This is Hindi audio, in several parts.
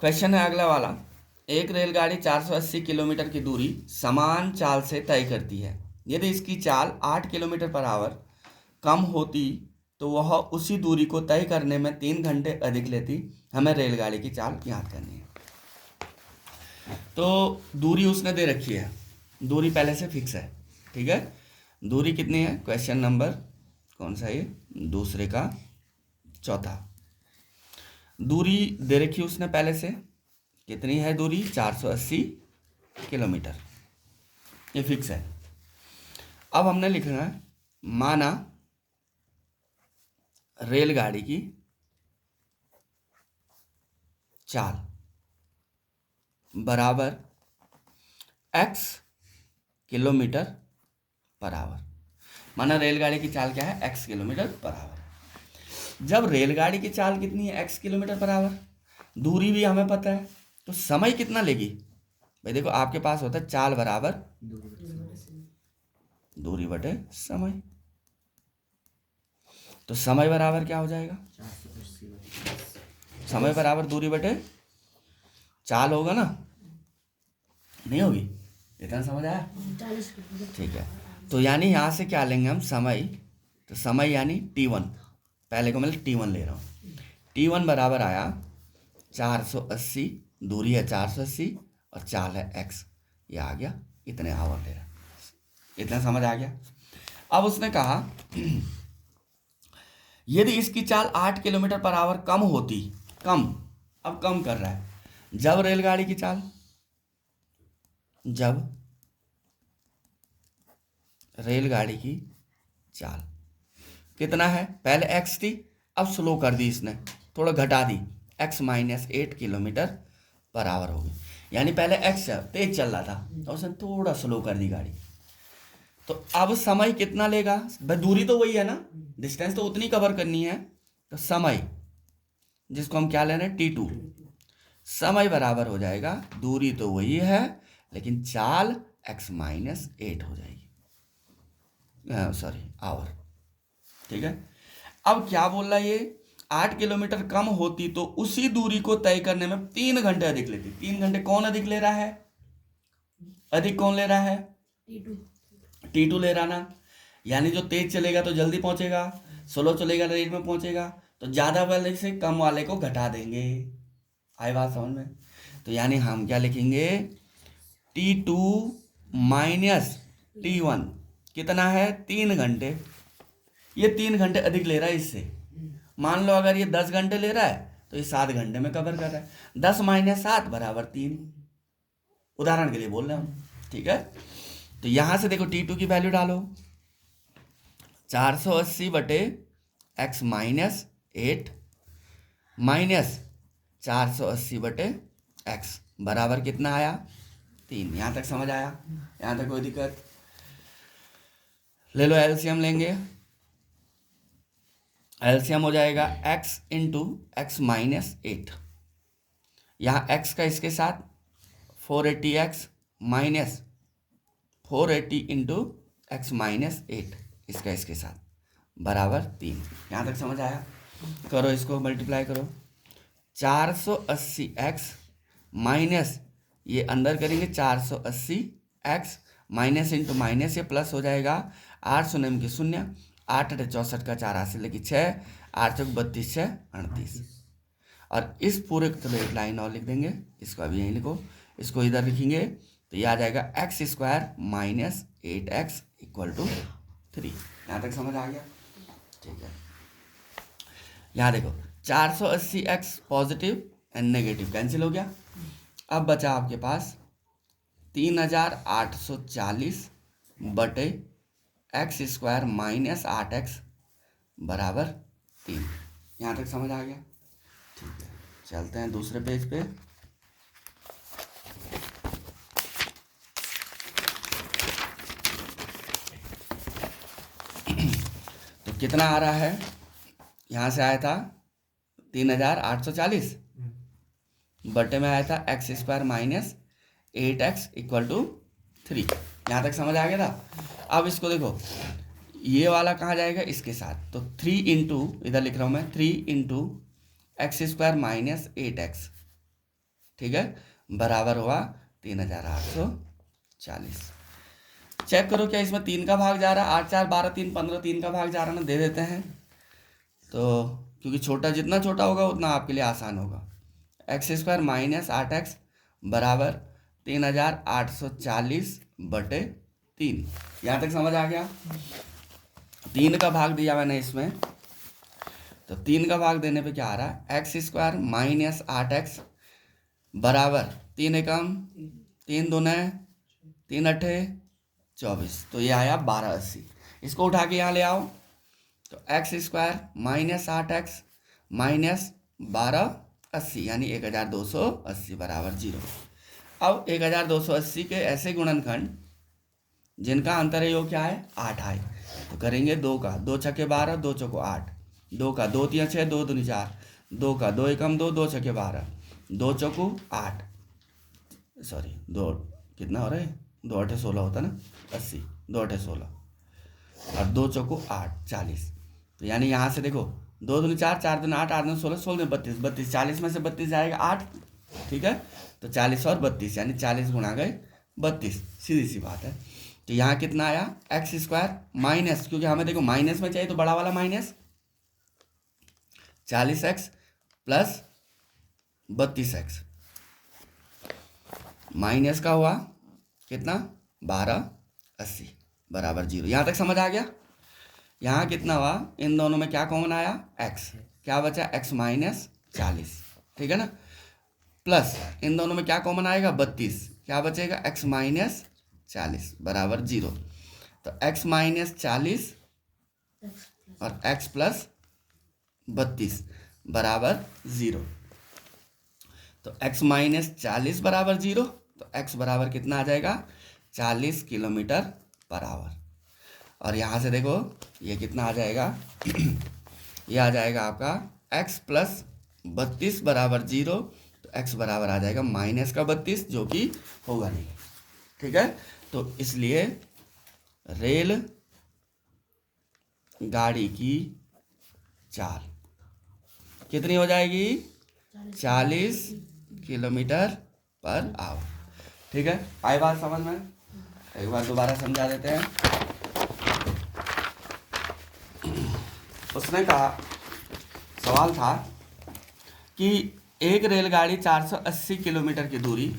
क्वेश्चन है अगला वाला। एक रेलगाड़ी 480 किलोमीटर की दूरी समान चाल से तय करती है। यदि इसकी चाल 8 किलोमीटर पर आवर कम होती तो वह उसी दूरी को तय करने में 3 घंटे अधिक लेती। हमें रेलगाड़ी की चाल याद करनी है। तो दूरी उसने दे रखी है, दूरी पहले से फिक्स है, ठीक है। दूरी कितनी है? क्वेश्चन नंबर कौन सा ये? दूसरे का चौथा। दूरी दे रखी है उसने पहले से, कितनी है दूरी? 480 किलोमीटर, ये फिक्स है। अब हमने लिखना है माना रेलगाड़ी की चाल बराबर x किलोमीटर पर आवर। माना रेलगाड़ी की चाल क्या है? x kilometre per hour. जब रेलगाड़ी की चाल कितनी है? x किलोमीटर पर आवर, दूरी भी हमें पता है, तो समय कितना लेगी? भाई देखो, आपके पास होता है चाल बराबर दूरी बटे समय। तो समय बराबर क्या हो जाएगा? समय बराबर दूरी बटे चाल होगा ना? नहीं होगी? इतना समझ आया? ठीक है। तो यानी यहाँ से क्या लेंगे हम? समय। तो समय यानी t1, पहले को मैं t1 ले रहा हूँ। t1 बराबर आया 480, दूरी है 480 और चाल है x, ये आ गया इतने आवर ले रहा। इतना समझ आ गया? अब उसने कहा यदि इसकी चाल 8 किलोमीटर पर आवर कम होती, कम, अब कम कर रहा है, जब रेलगाड़ी की चाल, जब रेलगाड़ी की चाल कितना है? पहले x थी, अब स्लो कर दी इसने, थोड़ा घटा दी, x -8 किलोमीटर पर आवर हो गई। यानी पहले x तेज चल रहा था तो उसने थोड़ा स्लो कर दी गाड़ी। तो अब समय कितना लेगा? दूरी तो वही है ना, डिस्टेंस तो उतनी कवर करनी है। तो समय, जिसको हम क्या ले रहे हैं? t2, समय बराबर हो जाएगा, दूरी तो वही है लेकिन चाल x -8 हो जाएगी, सॉरी आवर, ठीक है। अब क्या बोल रहा है ये? 8 किलोमीटर कम होती तो उसी दूरी को तय करने में 3 घंटे अधिक लेती। 3 घंटे कौन अधिक ले रहा है? अधिक कौन ले रहा है? T2 ले रहा ना। यानी जो तेज चलेगा तो जल्दी पहुंचेगा, स्लो चलेगा रेट में पहुंचेगा। तो ज्यादा वाले से कम वाले को घटा देंगे। आई बात समझ में? तो यानी हम क्या लिखेंगे? T2 माइनस T1 कितना है? 3 घंटे। ये 3 घंटे अधिक ले रहा है इससे। मान लो अगर ये 10 घंटे ले रहा है तो ये 7 घंटे में कवर कर रहा है। 10 - 7 बराबर 3, उदाहरण के लिए बोल रहे हम, ठीक है। तो यहां से देखो T2 की वैल्यू डालो, 480 बटे x -8 माइनस 480 बटे x बराबर कितना आया? 3। यहां तक समझ आया? यहां तक कोई दिक्कत? ले लो एलसीएम लेंगे, एलसीएम हो जाएगा x इंटू एक्स -8, यहाँ x का इसके साथ 480x माइनस 480 इंटू एक्स -8, इसका इसके साथ बराबर 3। यहाँ तक समझ आया? करो इसको मल्टीप्लाई करो, 480x माइनस ये अंदर करेंगे 480x माइनस इंटू माइनस ये प्लस हो जाएगा, 8 शून्य के 0, 8 × 64 का 4 हासिल लगी 6, 8 × 32 6 38। और इस पूरे को चलो एक लाइन और लिख देंगे, इसको अभी यहीं लिखो, इसको इधर लिखेंगे तो ये आ जाएगा x² - 8x = 3। यहाँ तक समझ आ गया? ठीक है। यहाँ देखो 480x positive and negative cancel हो गया। अब बचा आपके पास 3840 बटे x² - 8x बराबर 3। यहाँ तक समझ आ गया? ठीक है, चलते हैं दूसरे पेज पे। तो कितना आ रहा है? यहाँ से आया था 3840 बटे में आया था x² - 8x = 3। यहाँ तक समझ आ गया था? अब इसको देखो, ये वाला कहाँ जाएगा? इसके साथ। तो 3 इंटू, इधर लिख रहा हूँ मैं, 3 इंटू x² - 8x ठीक है, बराबर हुआ 3840। चेक करो क्या इसमें 3 का भाग जा रहा है, 8 4 12 3 15, 3 का भाग जा रहा है ना, दे देते हैं। तो क्योंकि छोटा जितना छोटा होगा उतना आपके लिए आसान होगा। x² माइनस 8x बराबर 3840/3। यहाँ तक समझ आ गया। 3 का भाग दिया मैंने इसमें, तो 3 का भाग देने पे क्या आ रहा है, x² माइनस 8x बराबर 3 एकम 3 दूने 3 अट्ठे 24, तो ये आया 1280। इसको उठा के यहाँ ले आओ, तो x² माइनस 8x माइनस 1280 यानी 1280 बराबर 0। अब 1280 के ऐसे गुणनखंड जिनका अंतर योग क्या है, 8 आए, तो करेंगे 2 का 2 छक्के 12, 2 चौको 8, 2 का 2 3 6, 2 दूनी 4, 2 का 2 एकम 2, 2 छक्के 12, 2 चौको 8, सॉरी 2 कितना हो रहा है, 2 8 16 होता ना 80, 2 8 16 और 2 चौको 8 40। तो यानी यहाँ से देखो 2 दूनी 4, 4 दूनी 8, 8 दूनी 16, 16 32, 32 40 में से 32 जाएगा 8, ठीक है, तो 40 और 32 यानी 40 गुणा गए 32, सीधी सी बात है। तो यहाँ कितना आया, x² माइनस, क्योंकि हमें देखो माइनस में चाहिए तो बड़ा वाला minus 40x plus 32x minus का हुआ कितना 1280 बराबर 0। यहाँ तक समझ आ गया। यहाँ कितना हुआ, इन दोनों में क्या कॉमन आया, x, क्या बचा x माइनस 40, ठीक है ना, प्लस इन दोनों में क्या कॉमन आएगा 32, क्या बचेगा x माइनस 40 बराबर 0। तो x माइनस 40 और x प्लस 32 बराबर 0। तो x माइनस 40 बराबर 0, तो x बराबर कितना आ जाएगा 40 किलोमीटर पर आवर। और यहाँ से देखो ये कितना आ जाएगा ये आ जाएगा आपका x प्लस 32 बराबर 0, तो x बराबर आ जाएगा माइनस का 32 जो कि होगा नहीं, ठीक है। तो इसलिए रेल गाड़ी की चाल कितनी हो जाएगी 40 किलोमीटर पर आवर, ठीक है। आई बात समझ में, एक बार दोबारा समझा देते हैं। उसने कहा, सवाल था कि एक रेलगाड़ी 480 किलोमीटर की दूरी,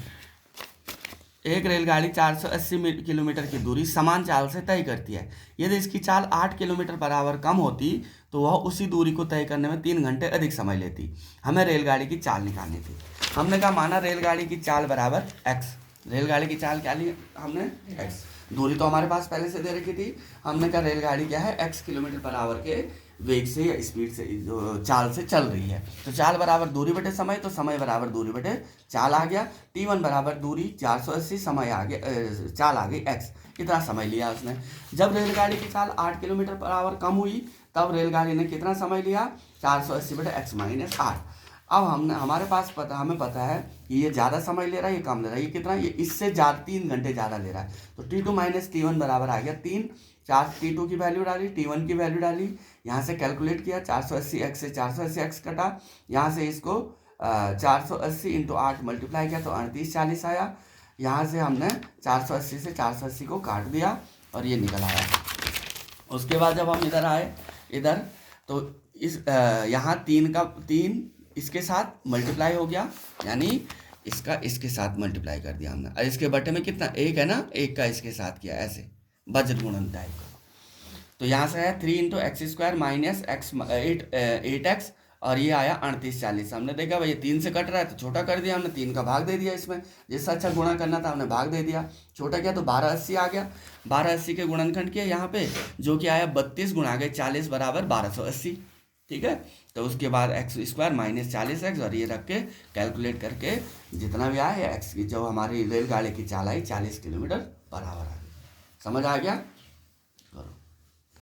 एक रेलगाड़ी 480 किलोमीटर की दूरी समान चाल से तय करती है। यदि इसकी चाल 8 किलोमीटर पर आवर कम होती तो वह उसी दूरी को तय करने में 3 घंटे अधिक समय लेती। हमें रेलगाड़ी की चाल निकालनी थी। हमने कहा माना रेलगाड़ी की चाल बराबर x, रेलगाड़ी की चाल क्या ली हमने x, दूरी तो हमारे पास पहले से दे रखी थी। हमने कहा रेलगाड़ी क्या है x किलोमीटर पर आवर के वेग से या स्पीड से चाल से चल रही है। तो चाल बराबर दूरी बटे समय, तो समय बराबर दूरी बटे चाल आ गया। t1 बराबर दूरी 480, समय आ गया, चाल आ गई x, कितना समय लिया उसने। जब रेलगाड़ी की चाल 8 किलोमीटर पर आवर कम हुई तब रेलगाड़ी ने कितना समय लिया 480 बटे x माइनस 8। अब हमारे पास हमें पता है कि ये ज़्यादा समय ले रहा है, ये कम ले रहा है, ये कितना, ये इससे ज़्यादा 3 घंटे ज़्यादा ले रहा है। तो t2 माइनस t1 बराबर आ गया 3, 4 t2 की वैल्यू डाली, t1 की वैल्यू डाली, यहाँ से कैलकुलेट किया, 480x से 480x कटा, यहाँ से इसको 480 इंटू 8 मल्टीप्लाई किया तो 3840 आया। यहाँ से हमने 480 से 480 को काट दिया और ये निकल आया। उसके बाद जब हम इधर आए, इधर तो इस यहाँ 3 इसके साथ मल्टीप्लाई हो गया, यानी इसका इसके साथ मल्टीप्लाई कर दिया हमने। और इसके बटे में कितना 1 है ना, 1 का इसके साथ किया, ऐसे बजट गुणन टाइप का। तो यहाँ से है 3 इंटू x² माइनस 8x और ये आया 3840। हमने देखा भाई ये 3 से कट रहा है तो छोटा कर दिया हमने, 3 का भाग दे दिया इसमें, जिससे अच्छा गुणा करना था हमने भाग दे दिया, छोटा किया तो 1280 आ गया। 1280 के गुणनखंड किया यहाँ पे, जो कि आया 32 गुणा गए 40 बराबर 1280, ठीक है। तो उसके बाद x² माइनस 40x और ये रख के कैलकुलेट करके जितना भी आया x की, जो हमारी रेलगाड़ी की चाल आई 40 किलोमीटर पर आवर आ गई। समझ आ गया।